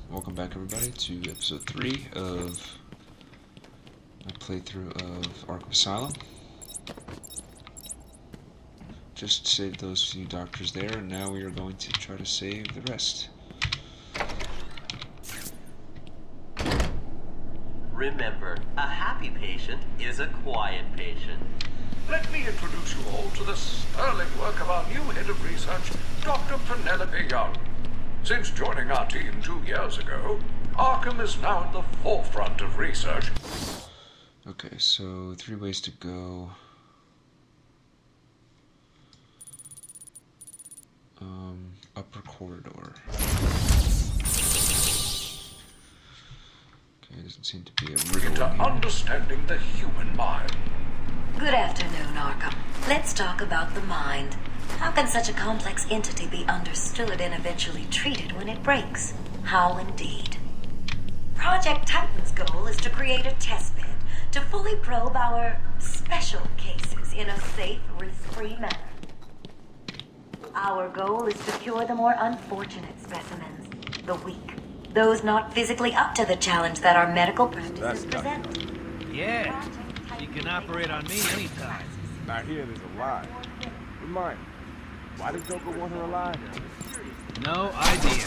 Welcome back everybody to episode 3 of my playthrough of Arkham Asylum. Just saved those few doctors there, and now we are going to try to save the rest. Remember, a happy patient is a quiet patient. Let me introduce you all to the sterling work of our new head of research, Dr. Penelope Young. Since joining our team 2 years ago, Arkham is now at the forefront of research. Okay, so 3 ways to go. Upper corridor. Okay, doesn't seem to be a riddle Into in here. understanding the human mind. Good afternoon, Arkham. Let's talk about the mind. How can such a complex entity be understood and eventually treated when it breaks? How indeed. Project Titan's goal is to create a testbed to fully probe our special cases in a safe, risk-free manner. Our goal is to cure the more unfortunate specimens, the weak, those not physically up to the challenge that our medical practices present. Yeah, you can operate on me anytime. Now here there's a lie. Remind me, why did Joker want her alive? No idea.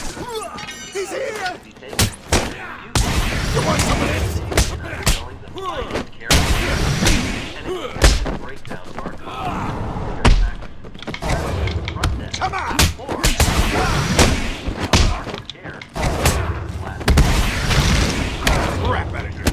He's here! You want some of this? Come on! Crap out of here.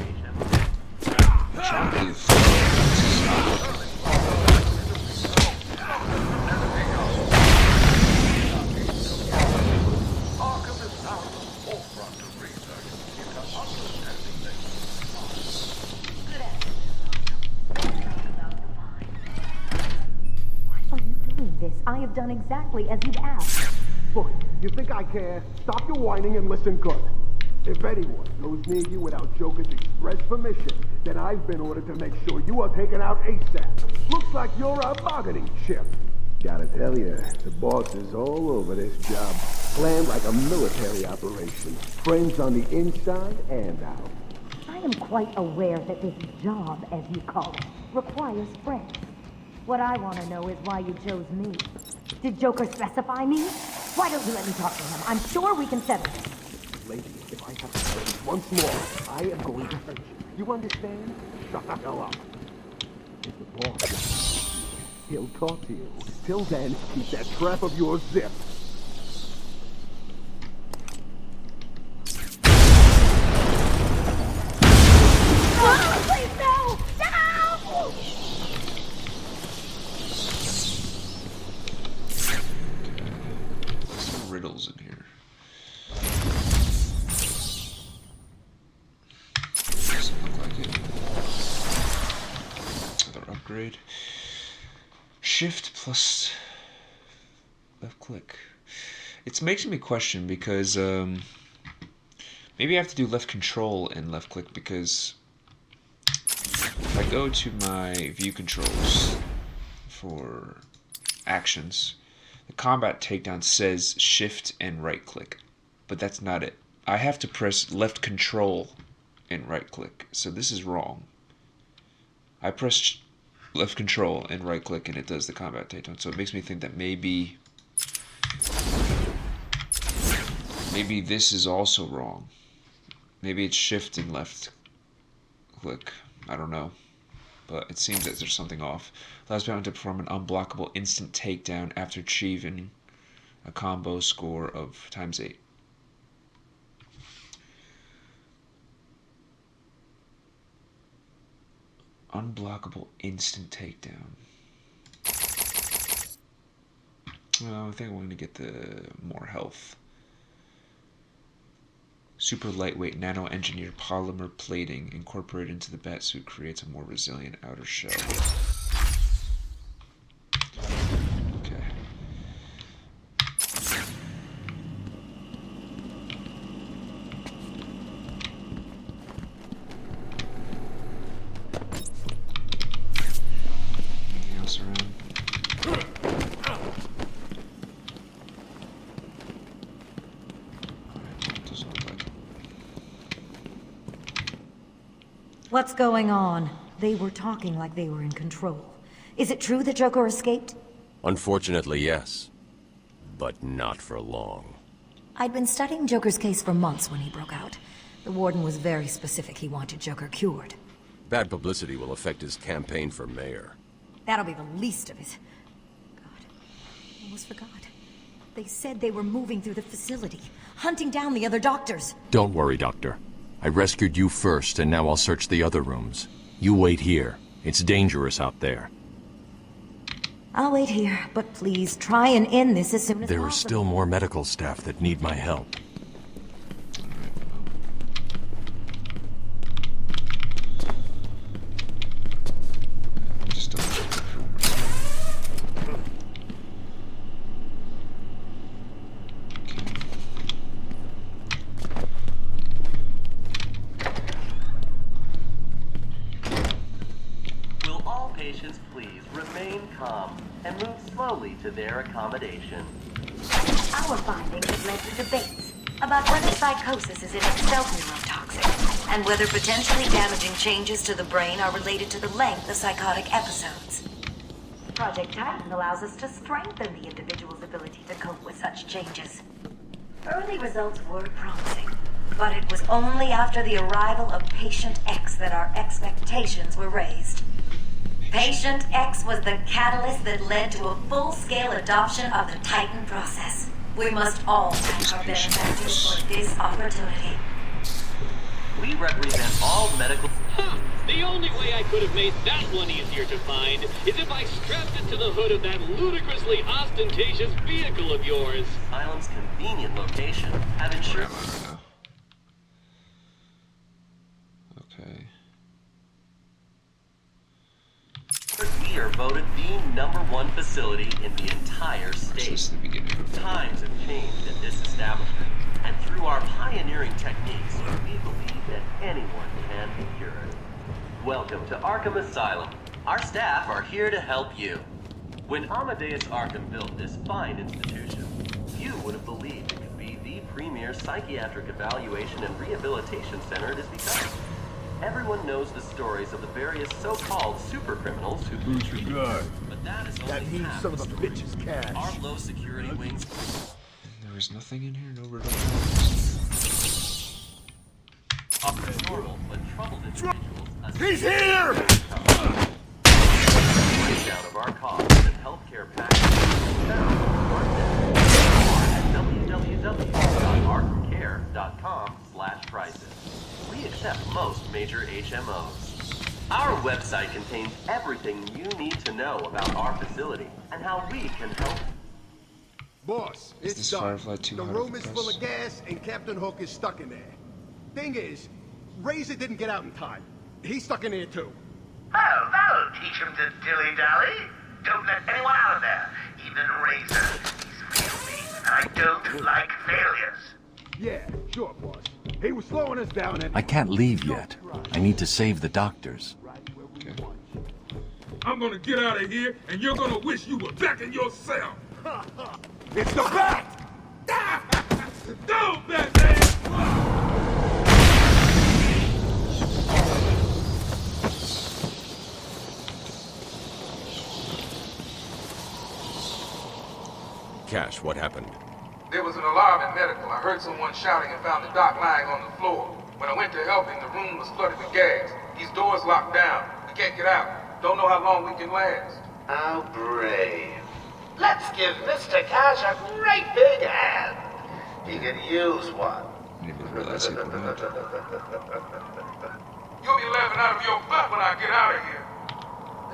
Arkham is now at the forefront of research into understanding the Good afternoon. Why are you doing this? I have done exactly as you've asked. Look, you think I care? Stop your whining and listen good. If anyone goes near you without Joker's express permission, then I've been ordered to make sure you are taken out ASAP. Looks like you're a bargaining chip. Gotta tell you, the boss is all over this job. Planned like a military operation. Friends on the inside and out. I am quite aware that this job, as you call it, requires friends. What I want to know is why you chose me. Did Joker specify me? Why don't you let me talk to him? I'm sure we can settle this. Lady, if I have to hurt you once more, I am going to hurt you. You understand? Shut the hell up. If the boss wants you, he'll talk to you. Till then, keep that trap of yours zipped. Oh, please, no! No! Some riddles in here. Doesn't look like it. Another upgrade. Shift plus left click. It's making me question because maybe I have to do left control and left click, because if I go to my view controls for actions, the combat takedown says shift and right click, but that's not it. I have to press left control and right click, so this is wrong. I press left control and right click and it does the combat takedown, so it makes me think that maybe this is also wrong. Maybe it's shift and left click. I don't know, but it seems that there's something off. Allows bound to perform an unblockable instant takedown after achieving a combo score of ×8. Unblockable instant takedown. Well, I think I'm going to get the more health. Super lightweight nano-engineered polymer plating incorporated into the batsuit creates a more resilient outer shell. Okay. Anything else around? Doesn't look like it. What's going on? They were talking like they were in control. Is it true that Joker escaped? Unfortunately, yes. But not for long. I'd been studying Joker's case for months when he broke out. The warden was very specific he wanted Joker cured. Bad publicity will affect his campaign for mayor. That'll be the least of it. God, I almost forgot. They said they were moving through the facility, hunting down the other doctors. Don't worry, Doctor. I rescued you first, and now I'll search the other rooms. You wait here. It's dangerous out there. I'll wait here, but please try and end this as soon as There possible. are still more medical staff that need my help. Just double check that for one more time. Will all patients please remain calm and move slowly to their accommodation? Our findings have led to debates about whether psychosis is in itself neurotoxic, and whether potentially damaging changes to the brain are related to the length of psychotic episodes. Project Titan allows us to strengthen the individual's ability to cope with such changes. Early results were promising, but it was only after the arrival of Patient X that our expectations were raised. Patient X was the catalyst that led to a full-scale adoption of the Titan process. We must all thank our benefactors for this opportunity. We represent all medical... Huh! The only way I could have made that one easier to find is if I strapped it to the hood of that ludicrously ostentatious vehicle of yours. Asylum's convenient location have ensured... Okay. We are voted the #1 facility in the entire This state. is the beginning of the Times have changed at this establishment, and through our pioneering techniques, we believe that anyone can be cured. Welcome to Arkham Asylum. Our staff are here to help you. When Amadeus Arkham built this fine institution, few would have believed it could be the premier psychiatric evaluation and rehabilitation center it has become. Everyone knows the stories of the various so-called super criminals who've been treated, but that is only That means half some the of the story. bitches cash. Our low security wings. There is nothing in here, no reductions. Offer normal but troubled individuals a He's here! breakdown of our costs and healthcare packages found at www.arkhamcare.com/prices. We accept most major HMOs. Our website contains everything you need to know about our facility and how we can help. Boss, Is it's this done. Firefly too The hard room to is full press? of gas, and Captain Hook is stuck in there. Thing is, Razor didn't get out in time. He's stuck in there too. Oh, that'll teach him to dilly-dally. Don't let anyone out of there, even Razor. He's failed me, and I don't like failures. Yeah, sure, boss. He was slowing us down and... I can't leave yet. I need to save the doctors. I'm gonna get out of here, and you're gonna wish you were back in your cell. It's the Bat! Go, Batman! Cash, what happened? There was an alarm in medical. I heard someone shouting and found the doc lying on the floor. When I went to help him, the room was flooded with gas. These doors locked down. We can't get out. Don't know how long we can last. How brave. Let's give Mr. Cash a great big hand. He could use one. I didn't even realize he put out. You'll be laughing out of your butt when I get out of here.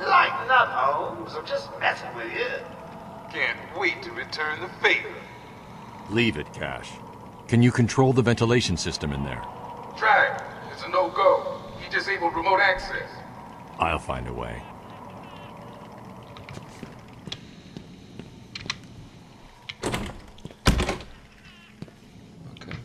Lighten up, Holmes. I'm just messing with you. Can't wait to return the favor. Leave it, Cash. Can you control the ventilation system in there? Try it. It's a no-go. He disabled remote access. I'll find a way. Okay.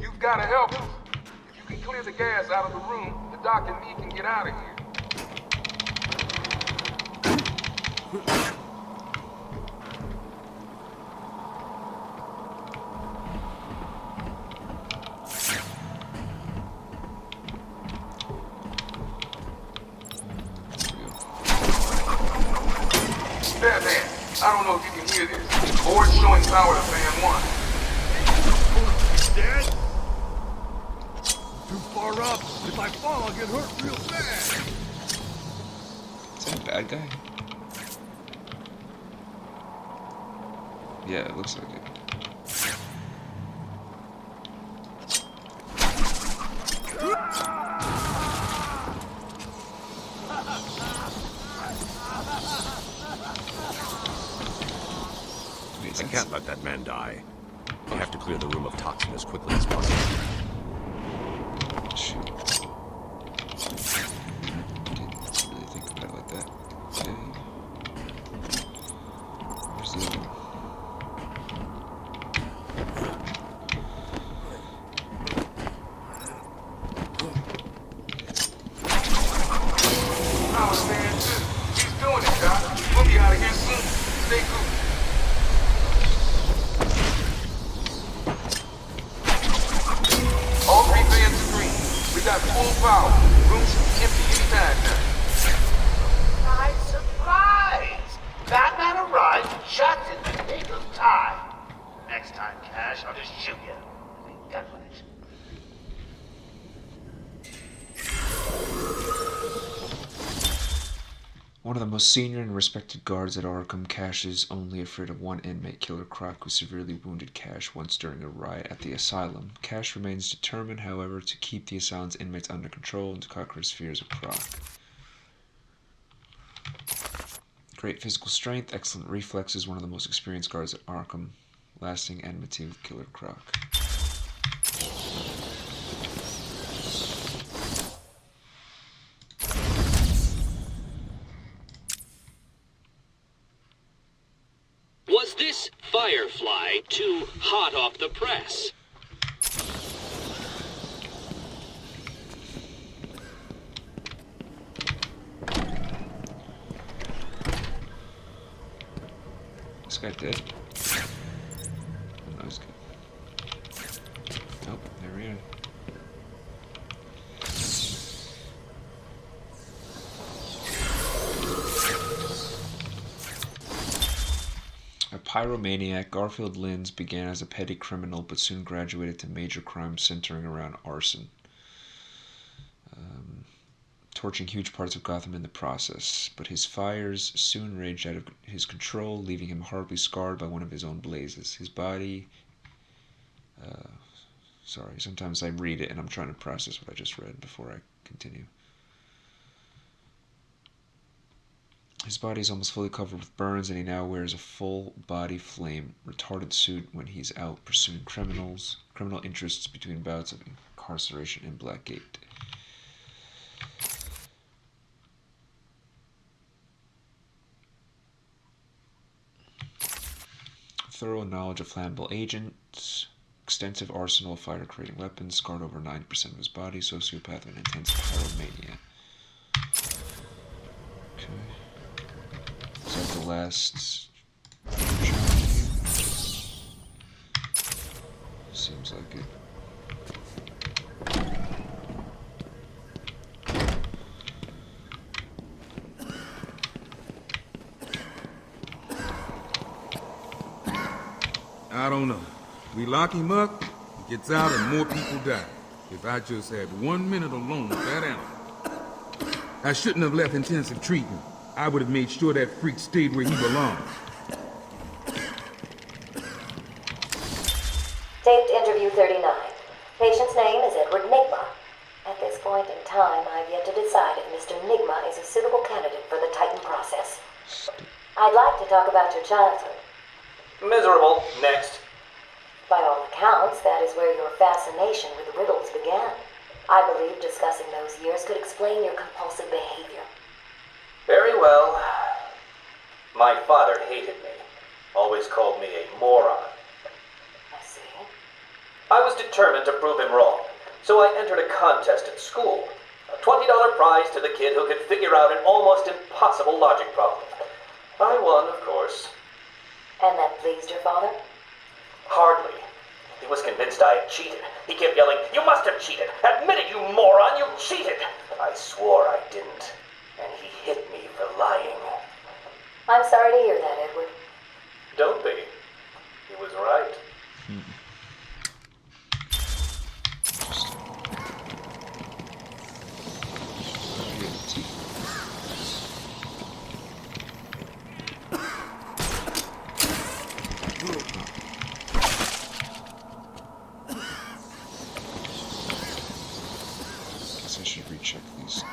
You've got to help us. If you can clear the gas out of the room, the doc and me can get out of here. Batman, I don't know if you can hear this. Board's showing power to fan 1. Dead? Too far up. If I fall, I'll get hurt real bad. Is that a bad guy? Yeah, it looks like it. I can't let that man die. I have to clear the room of toxin as quickly as possible. Shoot. Didn't really think about it like that. Okay. Where's the other one? Power fan 2. He's doing it, Doc. We'll be out of here soon. Stay cool. All 3 fans agree. We got full power. Room should be empty anytime now. Surprise, surprise! Batman arrived just in the nick of time. Next time, Cash, I'll just shoot you. Be done with it. One of the most senior and respected guards at Arkham, Cash is only afraid of one inmate, Killer Croc, who severely wounded Cash once during a riot at the Asylum. Cash remains determined, however, to keep the Asylum's inmates under control and to conquer his fears of Croc. Great physical strength, excellent reflexes, one of the most experienced guards at Arkham. Lasting enmity with Killer Croc. Was this Firefly too hot off the press? This guy dead? Oh, no, he's good. Nope, there we are. A pyromaniac, Garfield Lynns began as a petty criminal but soon graduated to major crimes centering around arson, torching huge parts of Gotham in the process. But his fires soon raged out of his control, leaving him horribly scarred by one of his own blazes. His body... sorry, sometimes I read it and I'm trying to process what I just read before I continue. His body is almost fully covered with burns, and he now wears a full-body flame retardant suit when he's out pursuing criminal interests between bouts of incarceration in Blackgate. Thorough knowledge of flammable agents, extensive arsenal of fire-creating weapons, scarred over 90% of his body, sociopath and intense pyromania. Okay. Is that the last challenge here? Seems like it. I don't know. We lock him up, he gets out, and more people die. If I just had 1 minute alone with that animal. I shouldn't have left intensive treatment. I would have made sure that freak stayed where he belonged. Taped interview 39. Patient's name is Edward Nigma. At this point in time, I've yet to decide if Mr. Nigma is a suitable candidate for the Titan process. I'd like to talk about your childhood. Miserable. Next. By all accounts, that is where your fascination with riddles began. I believe discussing those years could explain your compulsive behavior. Very well. My father hated me. Always called me a moron. I see. I was determined to prove him wrong, so I entered a contest at school. A $20 prize to the kid who could figure out an almost impossible logic problem. I won, of course. And that pleased your father? Hardly. He was convinced I had cheated. He kept yelling, "You must have cheated! Admit it, you moron! You cheated!" I swore I didn't, and he hit me for lying. I'm sorry to hear that, Edward. Don't be. He was right. Guess I should recheck these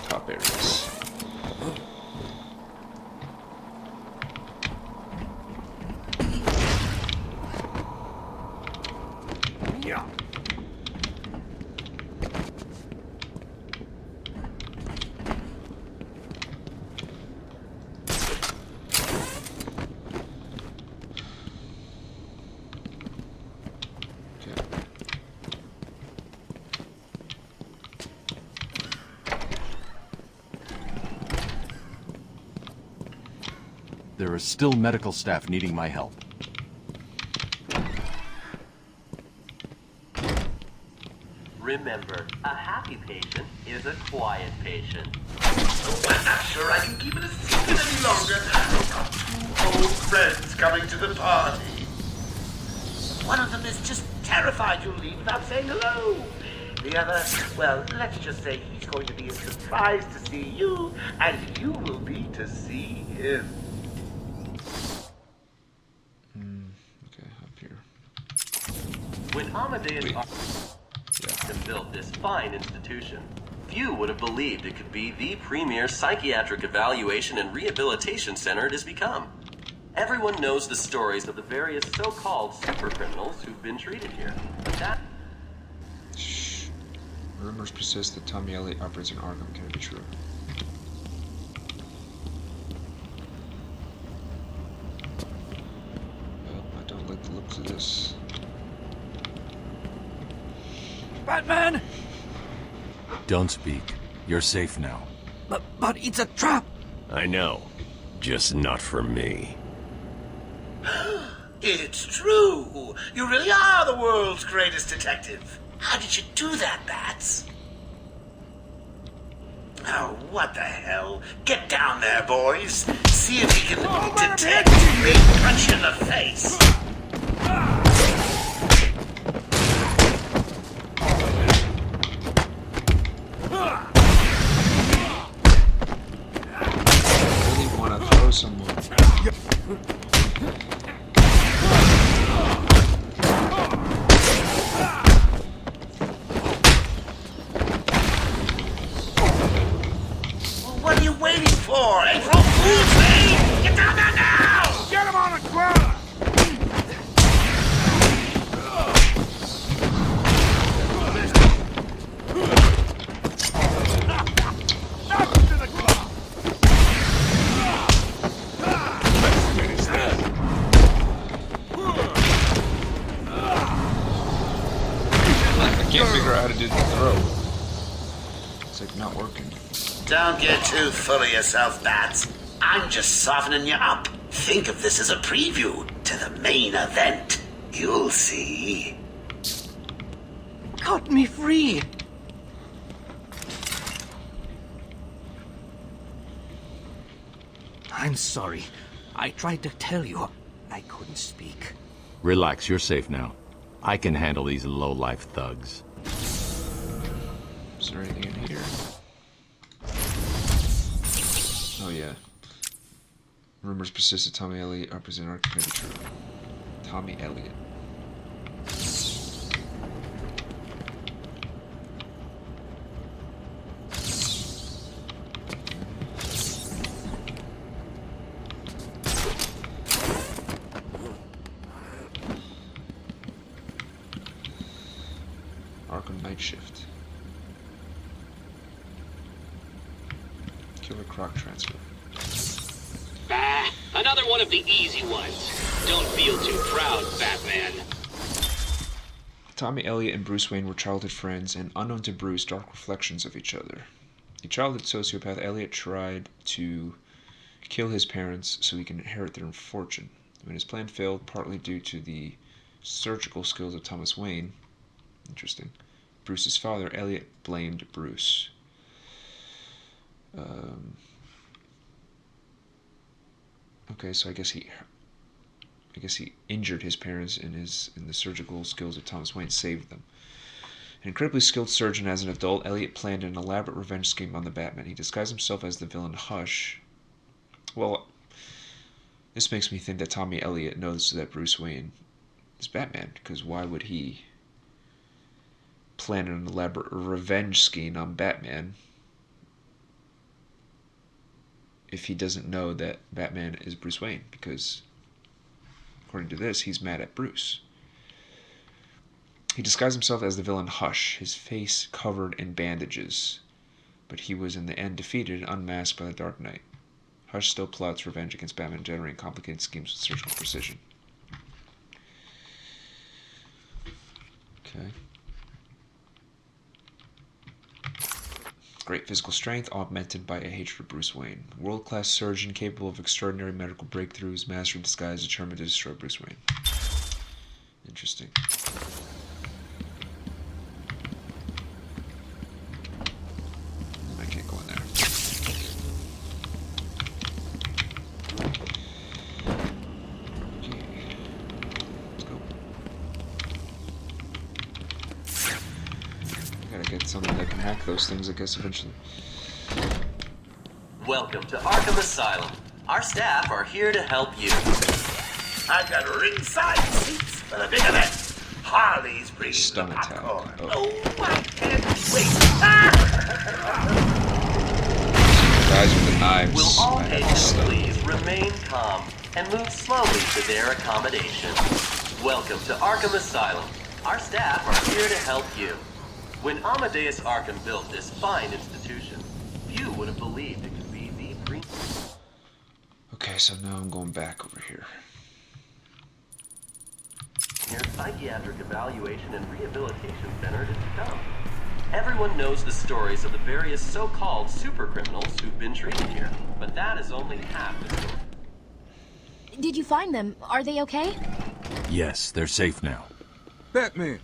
top areas. There is still medical staff needing my help. Remember, a happy patient is a quiet patient. Oh, I'm not sure I can keep it a secret any longer. I've got two old friends coming to the party. One of them is just terrified you'll leave without saying hello. The other, well, let's just say he's going to be as surprised to see you as you will be to see him. Okay, up here. When Amadeus Arkham built this fine institution, few would have believed it could be the premier psychiatric evaluation and rehabilitation center it has become. Everyone knows the stories of the various so-called super criminals who've been treated here, but that... Shh. Rumors persist that Tommy Elliot operates in Arkham. Can it be true? Well, I don't like the looks of this. Batman! Don't speak. You're safe now. But it's a trap! I know. Just not for me. It's true. You really are the world's greatest detective. How did you do that, Bats? Oh, what the hell? Get down there, boys. See if you can detect me punch you in the face. I really want to throw someone. What are you waiting for? April Fool's Day? Get down there now! Get him on the ground! I can't figure out how to do the throw. It's like not working. Don't get too full of yourself, Bats. I'm just softening you up. Think of this as a preview to the main event. You'll see. Cut me free! I'm sorry. I tried to tell you. I couldn't speak. Relax, you're safe now. I can handle these low-life thugs. Is there anything in here? Oh yeah. Rumors persist that Tommy Elliot operates in Arkham. Can it be true? Tommy Elliot. Arkham Night Shift. Killer Croc transfer. Ah, another one of the easy ones. Don't feel too proud, Batman. Tommy Elliot and Bruce Wayne were childhood friends, and unknown to Bruce, dark reflections of each other. A childhood sociopath, Elliot tried to kill his parents so he can inherit their fortune. When his plan failed, partly due to the surgical skills of Thomas Wayne, interesting, Bruce's father, Elliot, blamed Bruce. Okay, so I guess he injured his parents, and the surgical skills of Thomas Wayne saved them. An incredibly skilled surgeon as an adult, Elliot planned an elaborate revenge scheme on the Batman. He disguised himself as the villain Hush. Well, this makes me think that Tommy Elliot knows that Bruce Wayne is Batman, because why would he plan an elaborate revenge scheme on Batman if he doesn't know that Batman is Bruce Wayne? Because according to this, he's mad at Bruce. He disguised himself as the villain Hush, his face covered in bandages, but he was in the end defeated and unmasked by the Dark Knight. Hush still plots revenge against Batman, generating complicated schemes with surgical precision. Okay. Great physical strength, augmented by a hatred of Bruce Wayne. World-class surgeon capable of extraordinary medical breakthroughs, master of disguise, determined to destroy Bruce Wayne. Interesting. I can't go in there. Okay. Let's go. Gotta get something that can hack those things, I guess, eventually. Welcome to Arkham Asylum. Our staff are here to help you. I've got ringside seats for the big event. Harley's bringing Stun the attack. popcorn. Oh. I can't wait. Guys with the knives. Will all I have patients stun. please remain calm and move slowly to their accommodation. Welcome to Arkham Asylum. Our staff are here to help you. When Amadeus Arkham built this fine institution, few would have believed it could be the green. Okay, so now I'm going back over here. Your psychiatric evaluation and rehabilitation center is to come. Everyone knows the stories of the various so-called supercriminals who've been treated here, but that is only half the story. Did you find them? Are they okay? Yes, they're safe now. Batman,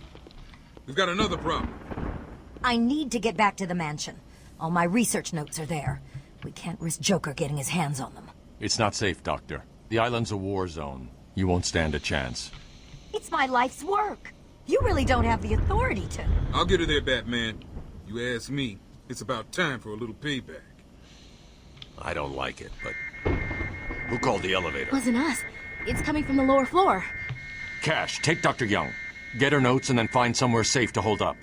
we've got another problem. I need to get back to the mansion. All my research notes are there. We can't risk Joker getting his hands on them. It's not safe, Doctor. The island's a war zone. You won't stand a chance. It's my life's work. You really don't have the authority to... I'll get her there, Batman. You ask me, it's about time for a little payback. I don't like it, but... Who called the elevator? Wasn't us. It's coming from the lower floor. Cash, take Dr. Young. Get her notes and then find somewhere safe to hold up.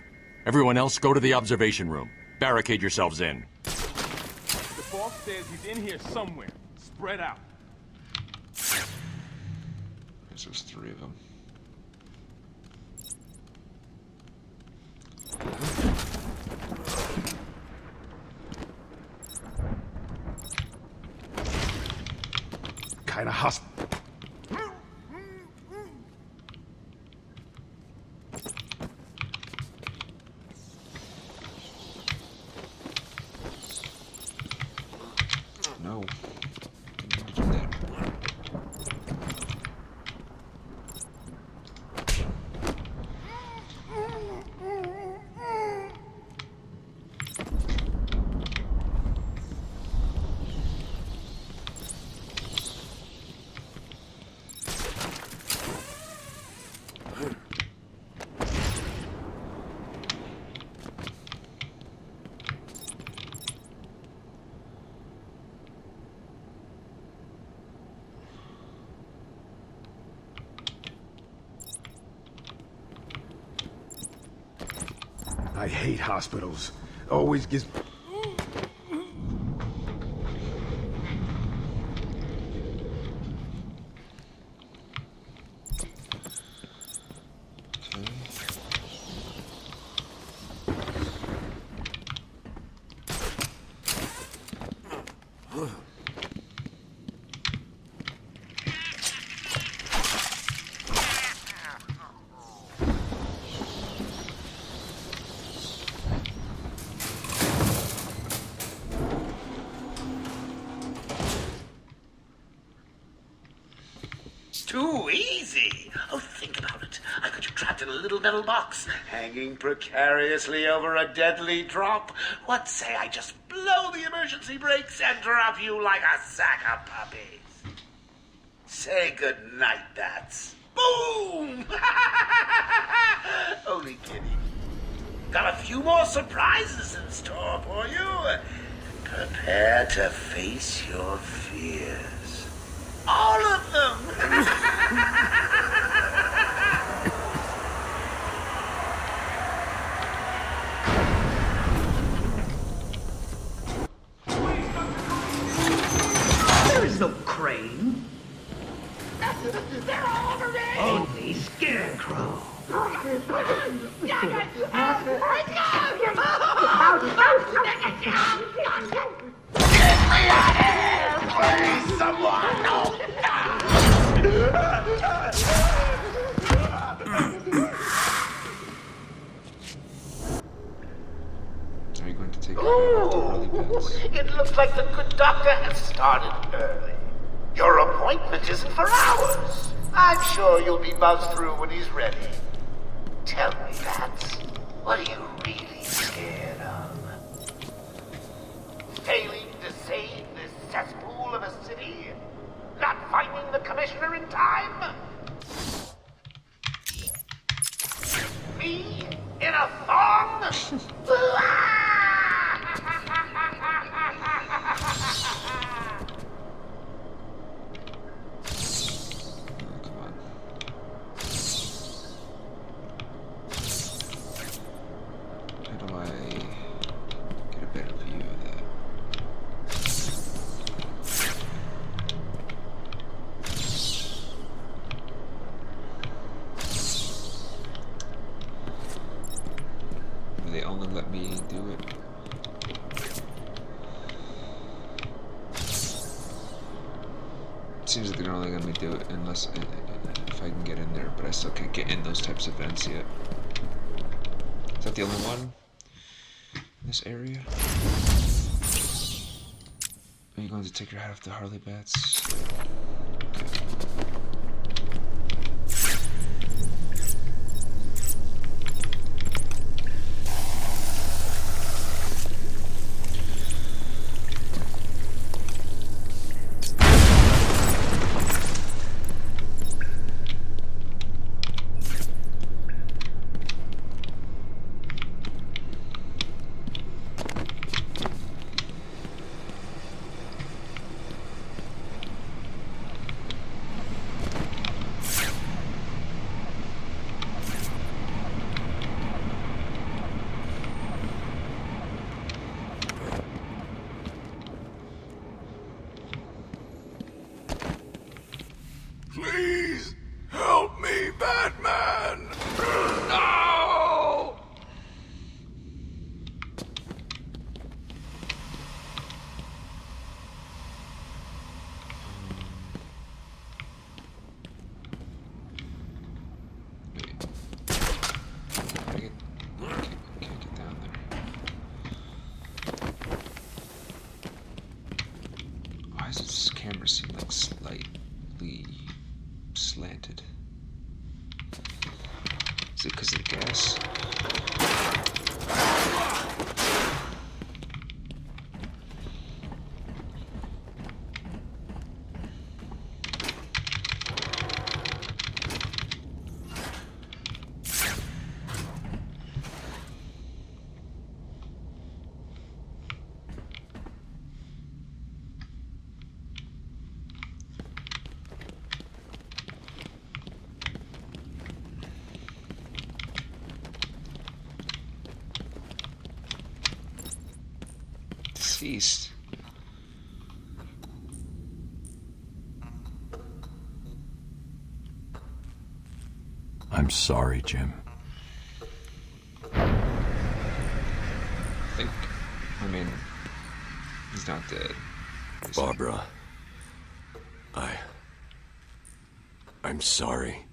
Everyone else, go to the observation room. Barricade yourselves in. The boss says he's in here somewhere. Spread out. Guess there's three of them. Kind of hostile. No. Didn't do that. I hate hospitals. Always gives... Think about it. I got you trapped in a little metal box, hanging precariously over a deadly drop. What say I just blow the emergency brakes and drop you like a sack of puppies? Say goodnight, bats. Boom! Only kidding. Got a few more surprises in store for you. Prepare to face your fears. All of them! There is no crane. They're all over me! Only Scarecrow. Get me out of here, please, someone! Are you going to take It looks like the good doctor has started early. Your appointment isn't for hours. I'm sure you'll be buzzed through when he's ready. Tell me, Bats, what are you really scared of? Failing to save this cesspool of a city? Not finding the commissioner in time? Me? In a thong? They only let me do it. It seems like they're only letting me do it unless if I can get in there, but I still can't get in those types of vents yet. Is that the only one in this area? Are you going to take your hat off to Harley Bats? Okay. Please help me, Batman! No! Can't get down there. Why does this camera seem like slightly slanted? Is it because of the gas? Deceased. I'm sorry, Jim. I mean, he's not dead. Barbara. I'm sorry.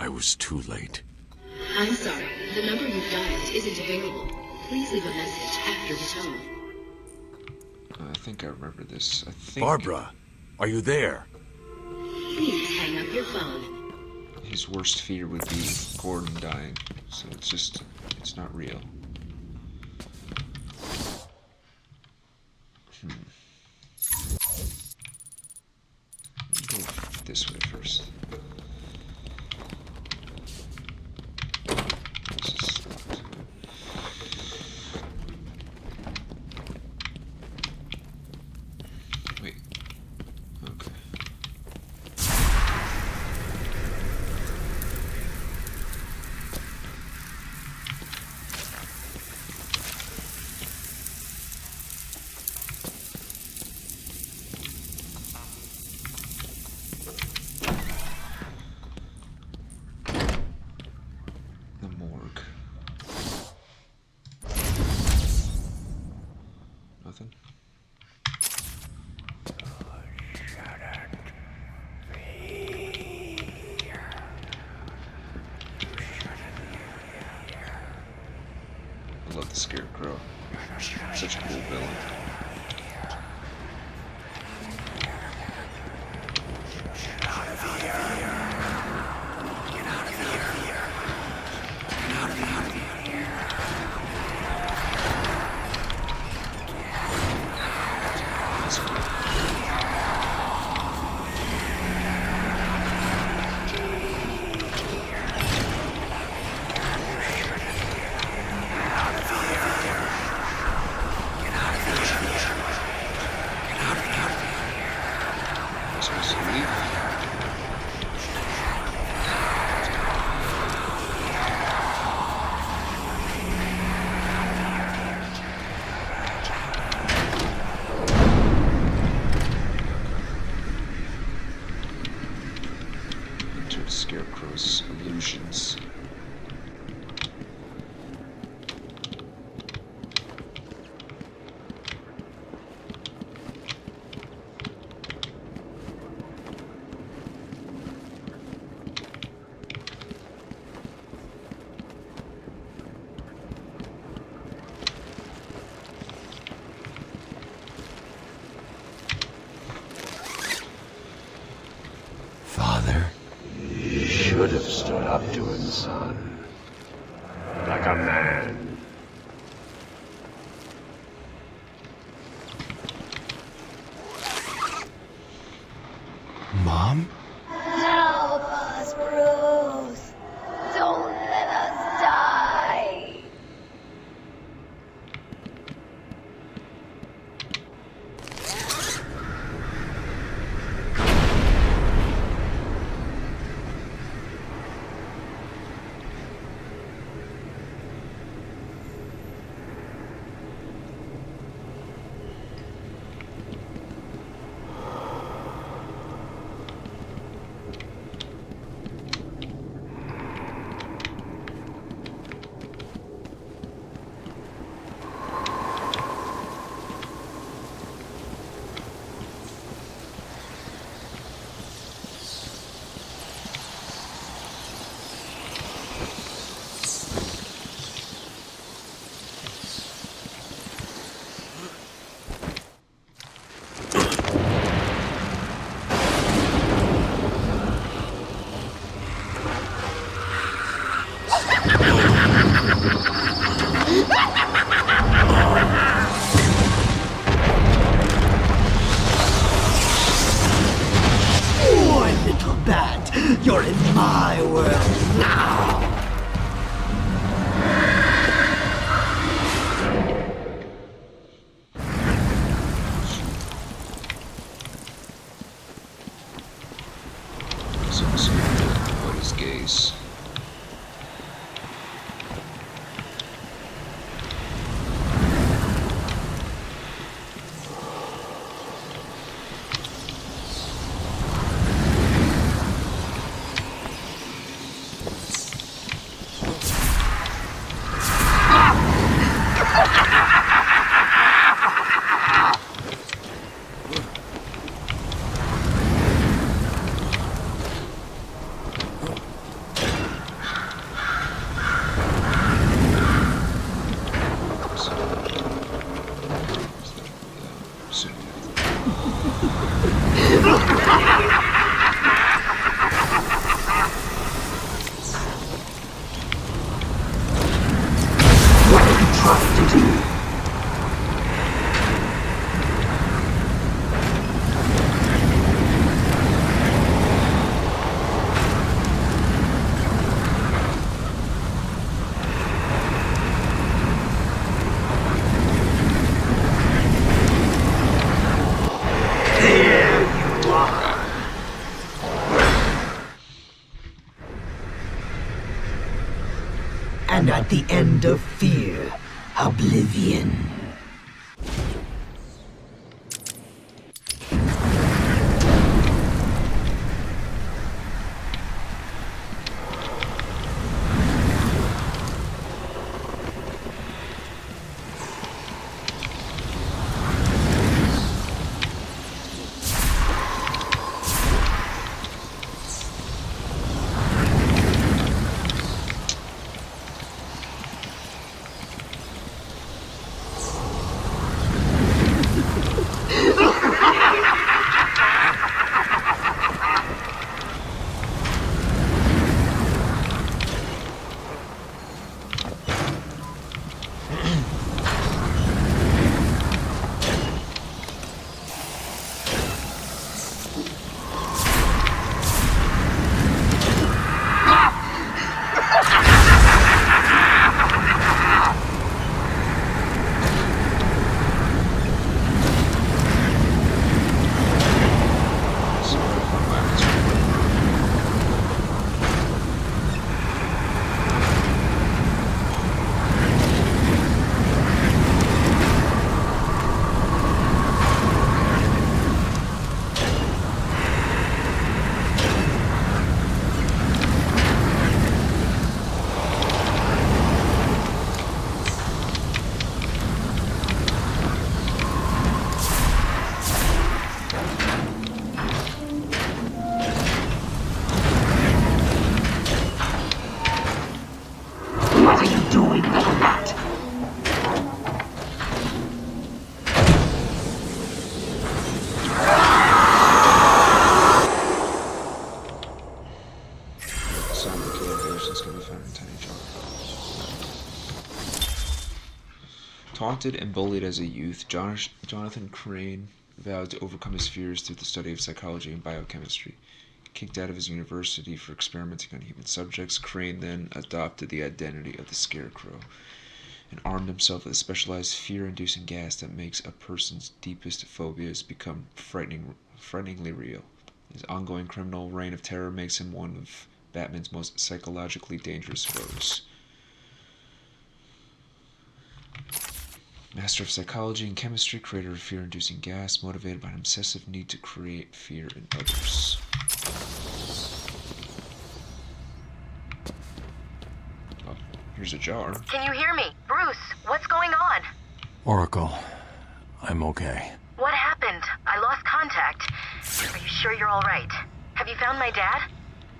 I was too late. I'm sorry. The number you've dialed isn't available. Please leave a message after the tone. I think I remember this. I think... Barbara, are you there? Please hang up your phone. his worst fear would be Gordon dying. So it's not real. Go this way first. This is locked. Wait. Okay. The morgue. Nothing. I love the Scarecrow. Such a cool villain. Scarecrow's illusions. Father. Should have stood up to him, son. Like a man. Mom? Help us, Bruce! Don't let us die! One little bat, you're in my world now. What is gaze? prostitute. And at the end of fear, oblivion. What are you doing, little rat? Some of the killer versions can be found in tiny jars. Taunted and bullied as a youth, Jonathan Crane vowed to overcome his fears through the study of psychology and biochemistry. Kicked out of his university for experimenting on human subjects, Crane then adopted the identity of the Scarecrow and armed himself with a specialized fear-inducing gas that makes a person's deepest phobias become frighteningly real. His ongoing criminal reign of terror makes him one of Batman's most psychologically dangerous foes. Master of psychology and chemistry, creator of fear-inducing gas, motivated by an obsessive need to create fear in others. Oh, here's a jar. Can you hear me? Bruce, what's going on? Oracle, I'm okay. What happened? I lost contact. Are you sure you're all right? Have you found my dad?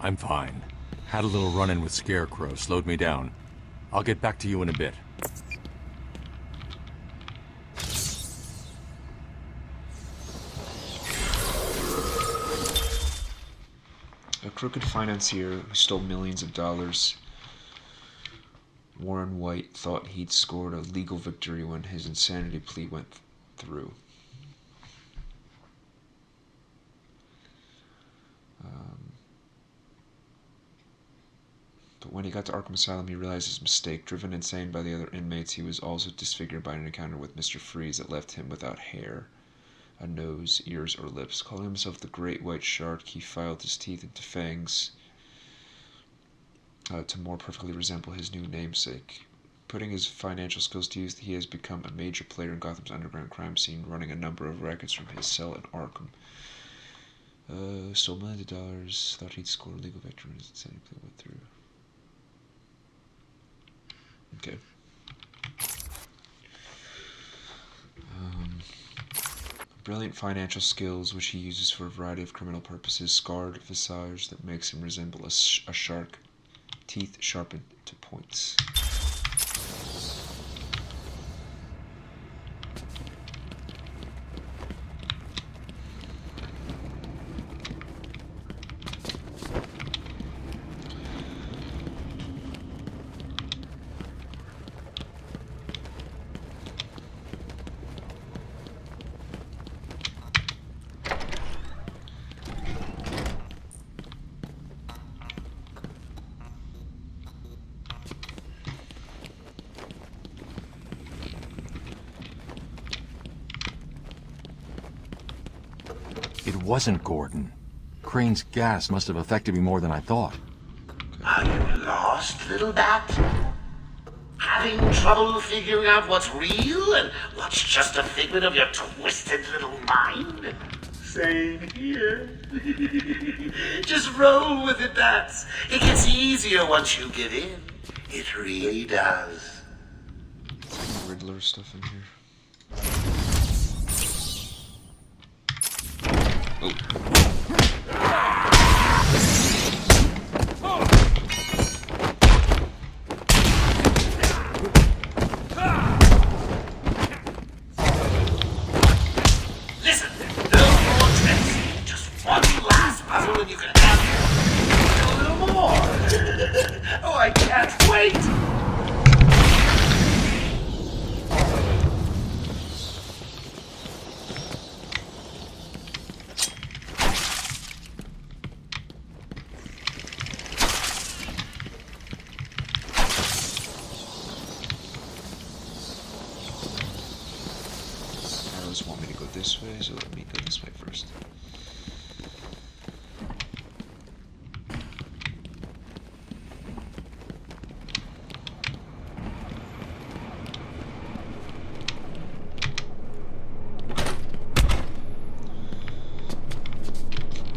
I'm fine. Had a little run-in with Scarecrow, slowed me down. I'll get back to you in a bit. A crooked financier who stole millions of dollars, Warren White thought he'd scored a legal victory when his insanity plea went through. But when he got to Arkham Asylum, he realized his mistake. Driven insane by the other inmates, he was also disfigured by an encounter with Mr. Freeze that left him without hair, a nose, ears, or lips. Calling himself the Great White Shark, he filed his teeth into fangs to more perfectly resemble his new namesake. Putting his financial skills to use, he has become a major player in Gotham's underground crime scene, running a number of rackets from his cell in Arkham. Stole millions of dollars, thought he'd score a legal victory when his insanity plea went through. Okay. Brilliant financial skills, which he uses for a variety of criminal purposes. Scarred visage that makes him resemble a shark. Teeth sharpened to points. wasn't Gordon. Crane's gas must have affected me more than I thought. Are you lost, little bat? Having trouble figuring out what's real and what's just a figment of your twisted little mind? Same here. Just roll with it, bats. It gets easier once you get in. It really does. Some Riddler stuff in here. Oh. Listen, no more tricks. Just one last puzzle and you can have a little more. Oh, I can't wait. Arrows want me to go this way, so let me go this way first.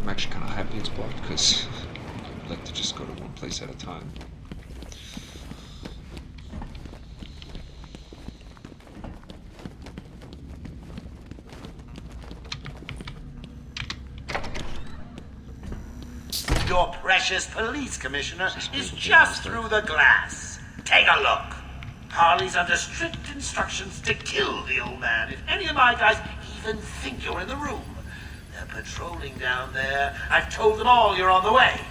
I'm actually kind of happy it's blocked because I'd like to just go to one place at a time. Your precious police commissioner is just through the glass. Take a look. Harley's under strict instructions to kill the old man if any of my guys even think you're in the room. They're patrolling down there. I've told them all you're on the way.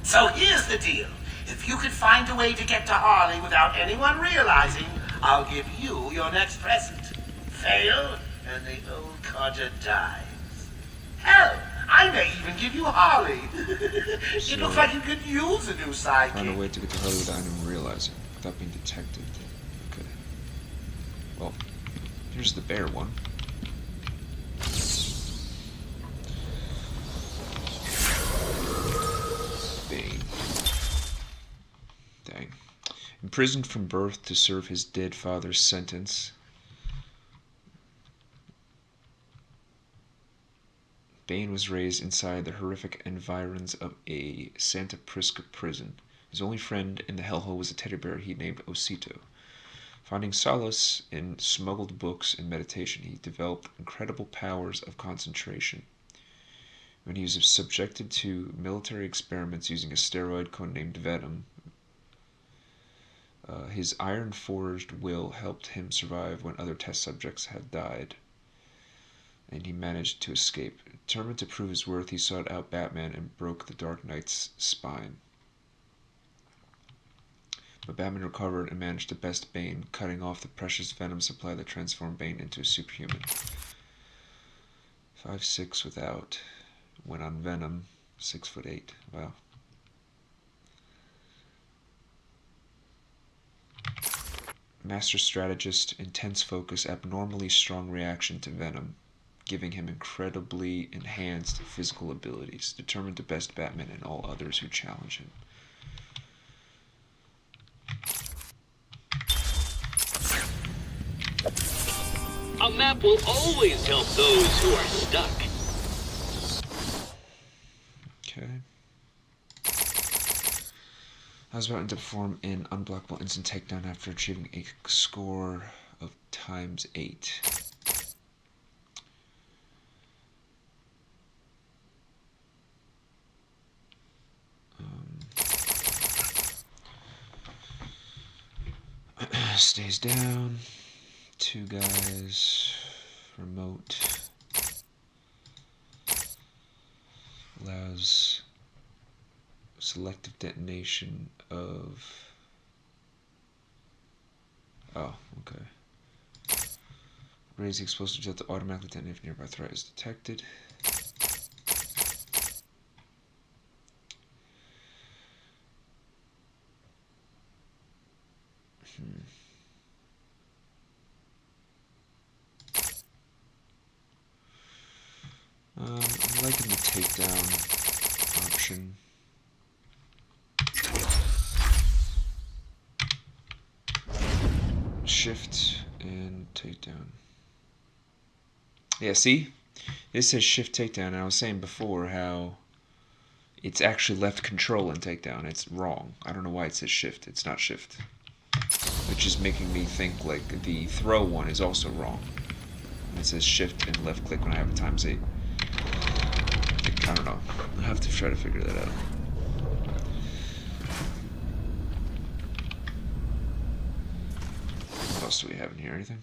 So here's the deal. If you could find a way to get to Harley without anyone realizing, I'll give you your next present. Fail, and the old codger dies. Hell, I may even give you Harley. It looks like you could use a new sidekick. Find a way to get to Harley without anyone realizing, without being detected. Okay. Well, here's the bear one. Bane. Dang. Imprisoned from birth to serve his dead father's sentence. Bane was raised inside the horrific environs of a Santa Prisca prison. His only friend in the hellhole was a teddy bear he named Osito. Finding solace in smuggled books and meditation, he developed incredible powers of concentration. When he was subjected to military experiments using a steroid codenamed Venom, his iron-forged will helped him survive when other test subjects had died, and he managed to escape. Determined to prove his worth, he sought out Batman and broke the Dark Knight's spine. But Batman recovered and managed to best Bane, cutting off the precious venom supply that transformed Bane into a superhuman. 5'6" without. Went on Venom, 6'8". Wow. Master strategist, intense focus, abnormally strong reaction to Venom, giving him incredibly enhanced physical abilities, determined to best Batman and all others who challenge him. A map will always help those who are stuck. Okay. I was about to perform an unblockable instant takedown after achieving a score of ×8. Stays down. 2 guys. Remote. Allows selective detonation of... Oh, okay. Raise the explosive jet to automatically detonate if a nearby threat is detected. I'm liking takedown option. Shift and takedown. Yeah, see? This says shift takedown, and I was saying before how it's actually left control and takedown. It's wrong. I don't know why it says shift. It's not shift. Which is making me think like the throw one is also wrong. And it says shift and left click when I have a times 8. I don't know. I'll have to try to figure that out. What else do we have in here? Anything?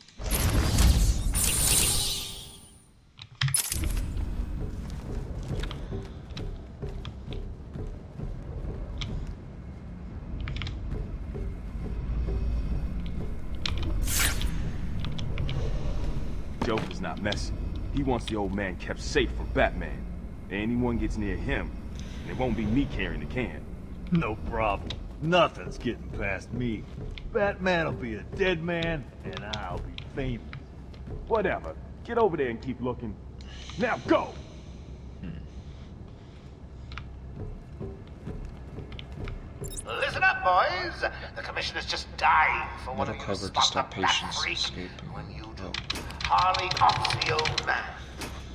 Joker's not messing. He wants the old man kept safe from Batman. Anyone gets near him, and it won't be me carrying the can. No problem. Nothing's getting past me. Batman will be a dead man, and I'll be famous. Whatever. Get over there and keep looking. Now go! Listen up, boys. The commissioner's just dying for one of you to Cover to spot stop the Bat patients Freak. escaping. When you do, Harley off the old man.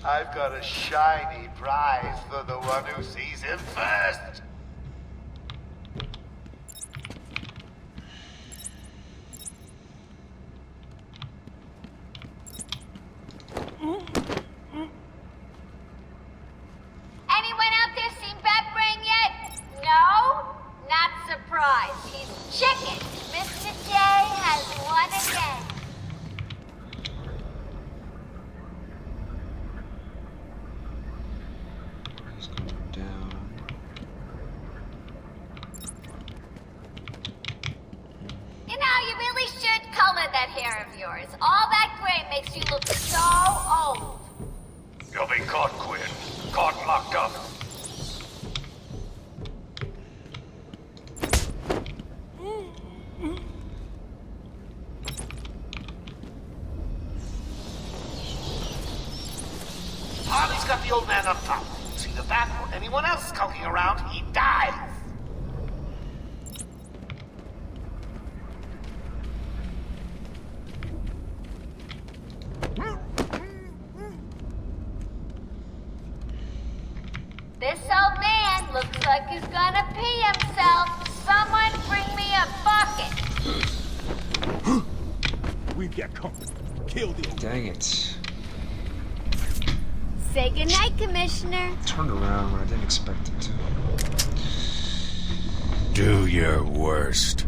I've got a shiny prize for the one who sees him first. Anyone out there seen Batbrain yet? No? Not surprised. He's chicken. Mr. J has won again. He's going down. You know, you really should color that hair of yours. All that gray makes you look so old. You'll be caught, Quinn. Caught and locked up. Harley's got the old man up top. See the Bat or anyone else skulking around, he dies. This old man looks like he's gonna pee himself. Someone bring me a bucket. We've got company. Kill the old Dang it. Say goodnight, Commissioner. Turned around when I didn't expect it to. Do your worst.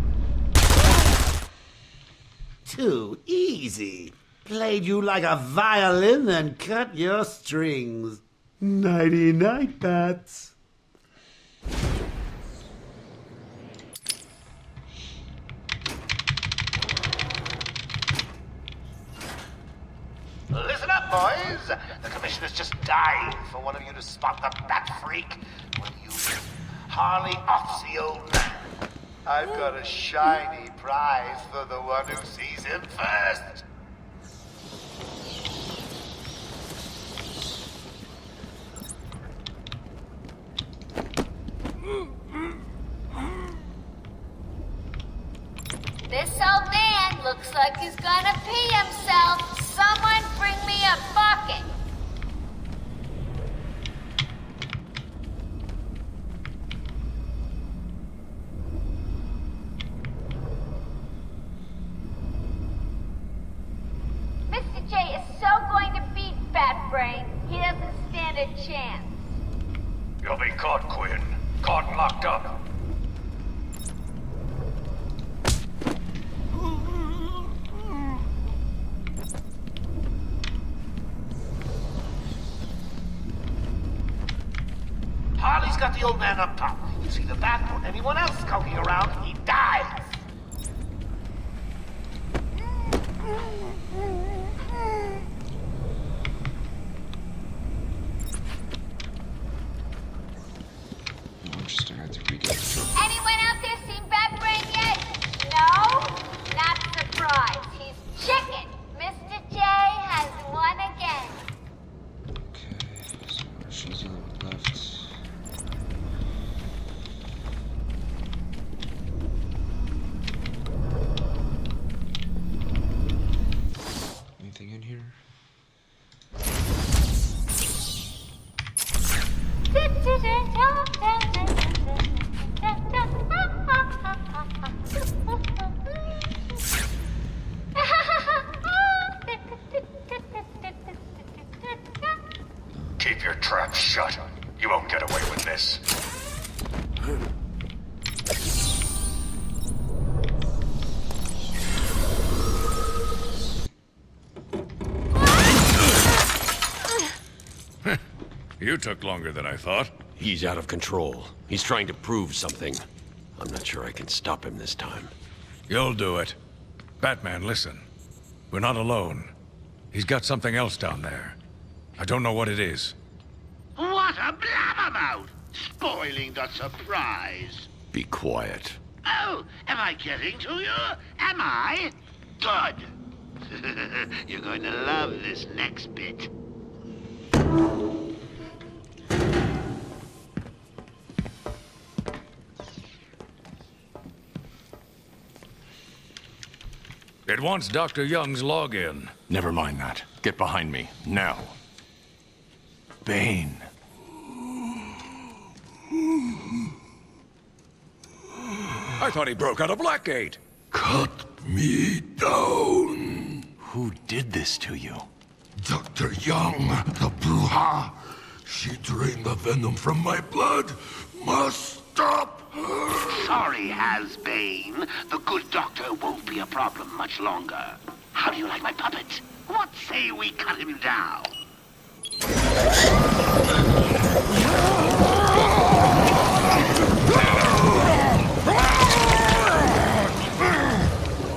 Too easy. Played you like a violin and cut your strings. Nighty-night, Bats. Listen up, boys. The commissioner's just dying for one of you to spot the Bat Freak. When you do, Harley offs the old man. I've got a shiny prize for the one who sees him first. This old man looks like he's gonna pee himself. Someone bring me a bucket. Mr. J is so going to beat Batbrain, he doesn't stand a chance. You'll be caught, Quinn. Caught and locked up. Harley's got the old man up top. You see the Bat or anyone else skulking around, he dies. Interesting, I have to read it. Anyone out there seen Batbrain yet? No? Not surprised. He's chicken. Mr. J has won again. Okay, so she's on the left. anything in here? Keep your trap shut. You won't get away with this. You took longer than I thought. He's out of control. He's trying to prove something. I'm not sure I can stop him this time. You'll do it. Batman, listen. We're not alone. He's got something else down there. I don't know what it is. What a blabbermouth! Spoiling the surprise. Be quiet. Oh, am I getting to you? Am I? Good. You're going to love this next bit. It wants Dr. Young's login. Never mind that. Get behind me, now. Bane. I thought he broke out of Blackgate. Cut me down. Who did this to you? Dr. Young, the Bruja. She drained the venom from my blood. Must stop her. Sorry, Has-Bane. The good doctor won't be a problem much longer. How do you like my puppet? What say we cut him down?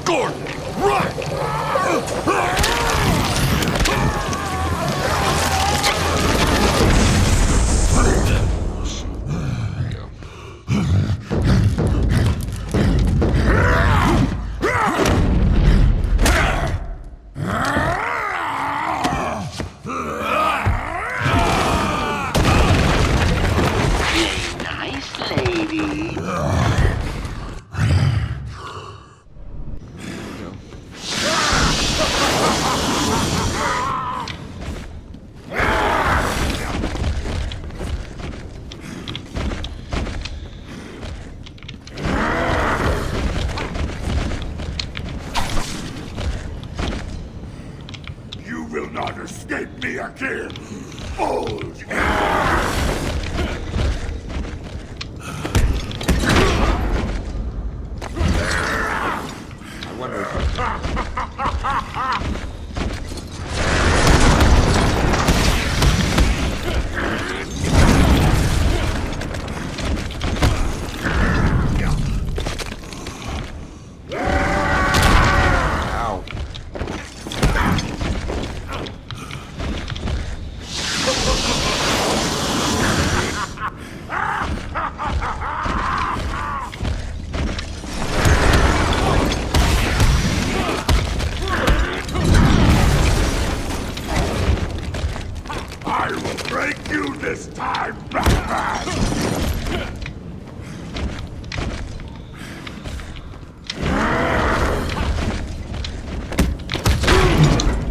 Gordon, run! Nice lady. You will not escape me again, old. I wonder if... Ow. I will break you this time, Batman!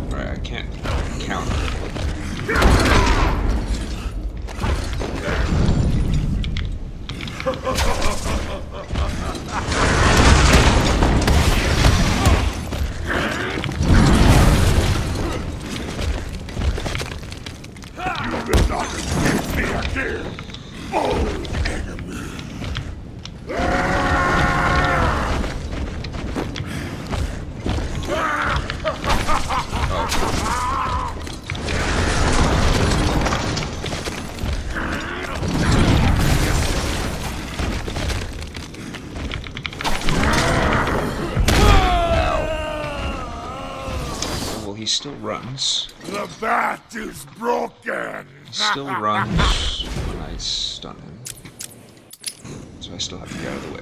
Right, I can't count. You will not escape me again, old enemy! Well, he still runs. The bat is broken! He still runs when I stun him. So I still have to get out of the way.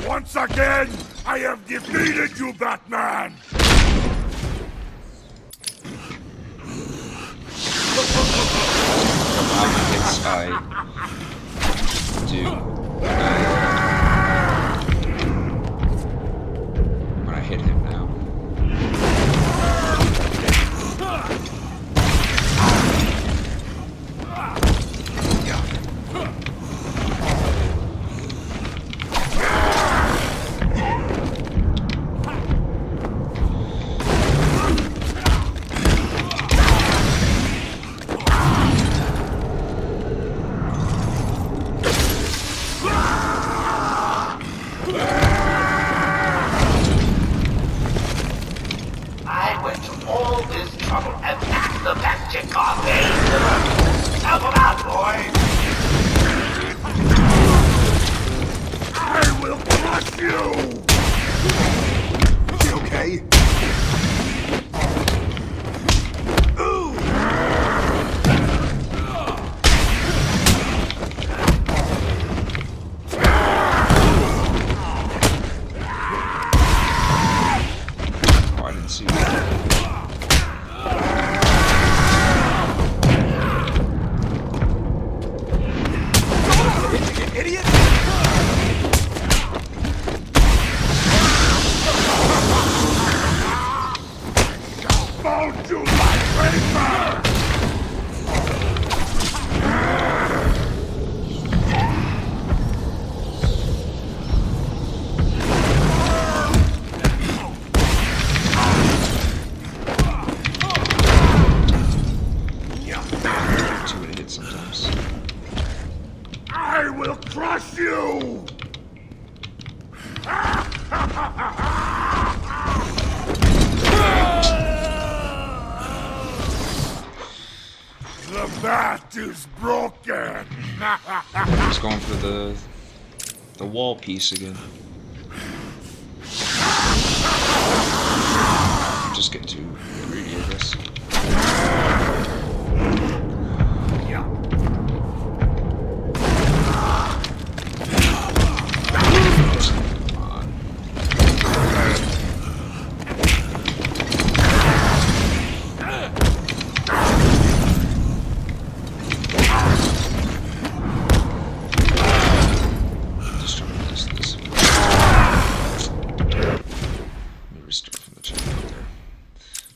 Once again, I have defeated you, Batman! How many hits I do when I hit him now. He's going for the wall piece again. I'm just getting too greedy, I guess.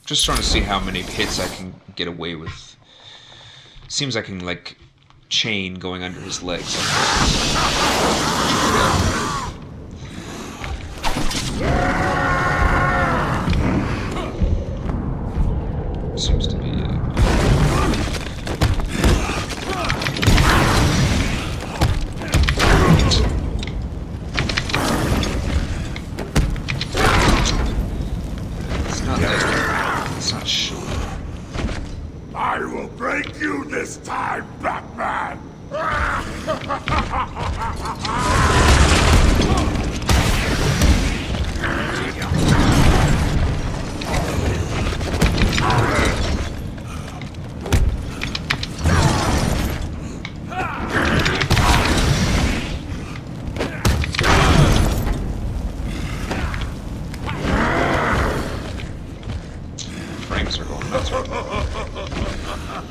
Just trying to see how many hits I can get away with. Seems I can, like, chain going under his legs. Seems to be I will break you this time, Batman!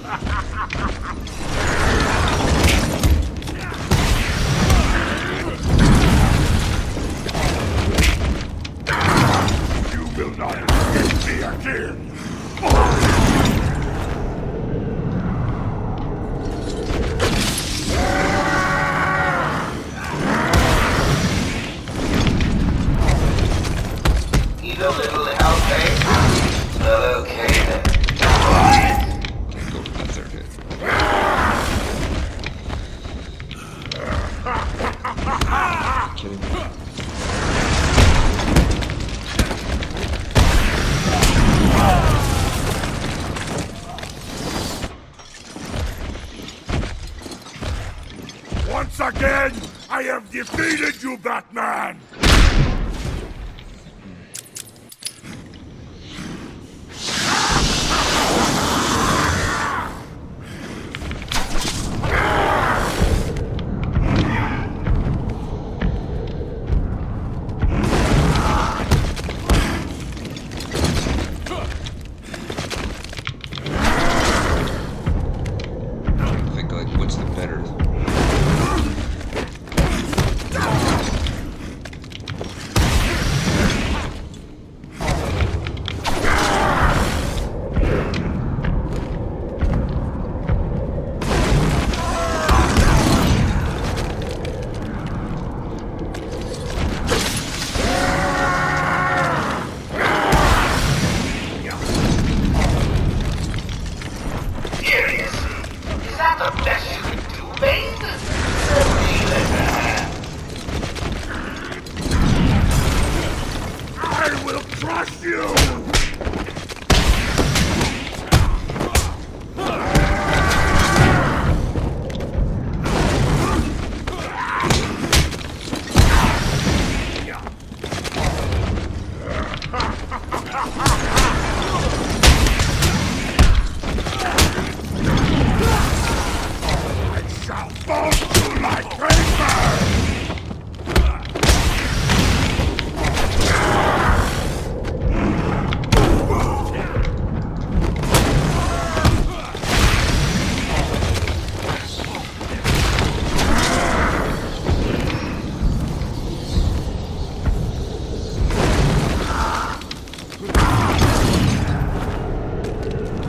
You will not escape me again! Need a little help, eh? Well, okay then. Can't go for the third hit. Kidding me? Once again, I have defeated you, Batman! I think like what's the better? Seriously? Is that the best you can do, Bane? Leave it. I will crush you! I shall fall to like paper!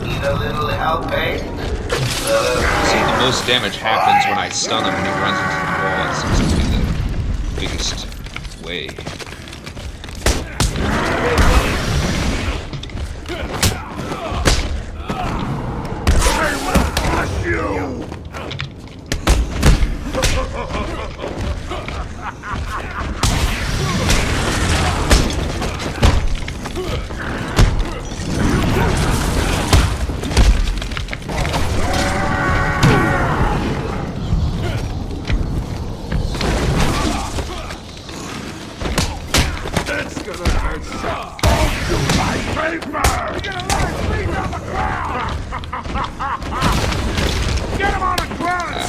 Need a little help, eh? See, the most damage happens when I stun him when he runs into the wall. It seems to be the biggest way. I will crush you! It's gonna hurt so. Fall to like paper! You're gonna let us leave on the ground! Get him on the ground!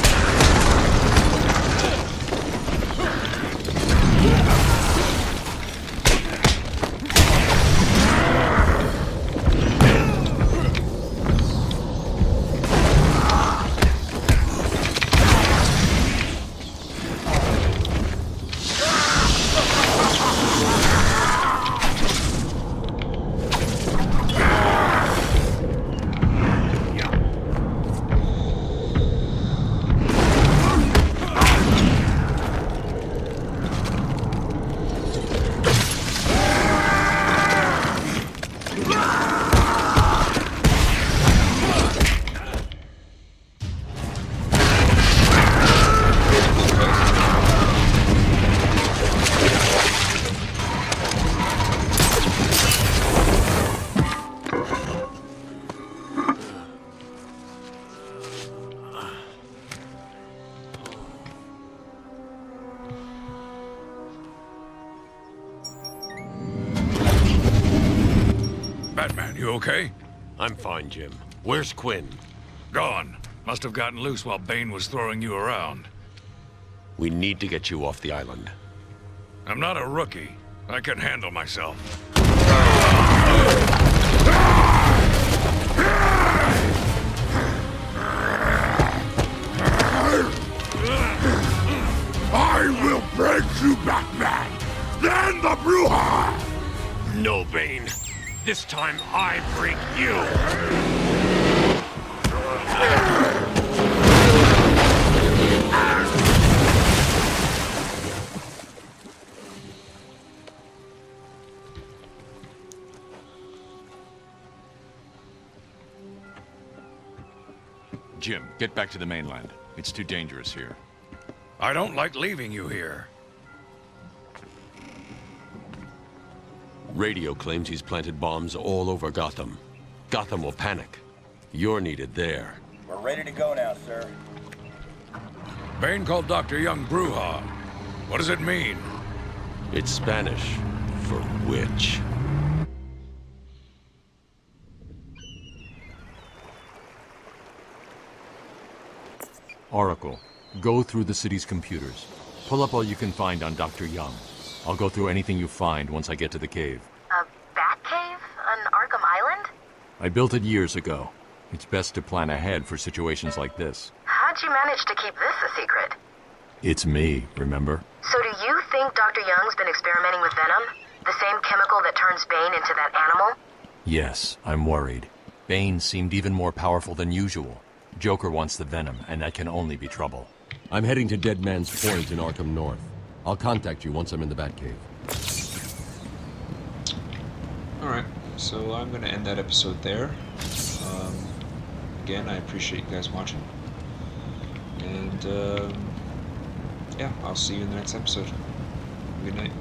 Batman, you okay? I'm fine, Jim. Where's Quinn? Gone. Must have gotten loose while Bane was throwing you around. We need to get you off the island. I'm not a rookie. I can handle myself. Bane. This time I break you. Jim, get back to the mainland. It's too dangerous here. I don't like leaving you here. Radio claims he's planted bombs all over Gotham. Gotham will panic. You're needed there. We're ready to go now, sir. Bane called Dr. Young Bruja. What does it mean? It's Spanish for witch. Oracle, go through the city's computers. Pull up all you can find on Dr. Young. I'll go through anything you find once I get to the cave. A bat cave on Arkham Island? I built it years ago. It's best to plan ahead for situations like this. How'd you manage to keep this a secret? It's me, remember? So do you think Dr. Young's been experimenting with venom? The same chemical that turns Bane into that animal? Yes, I'm worried. Bane seemed even more powerful than usual. Joker wants the venom, and that can only be trouble. I'm heading to Dead Man's Point in Arkham North. I'll contact you once I'm in the Batcave. Alright, so I'm going to end that episode there. Again, I appreciate you guys watching. And, yeah, I'll see you in the next episode. Good night.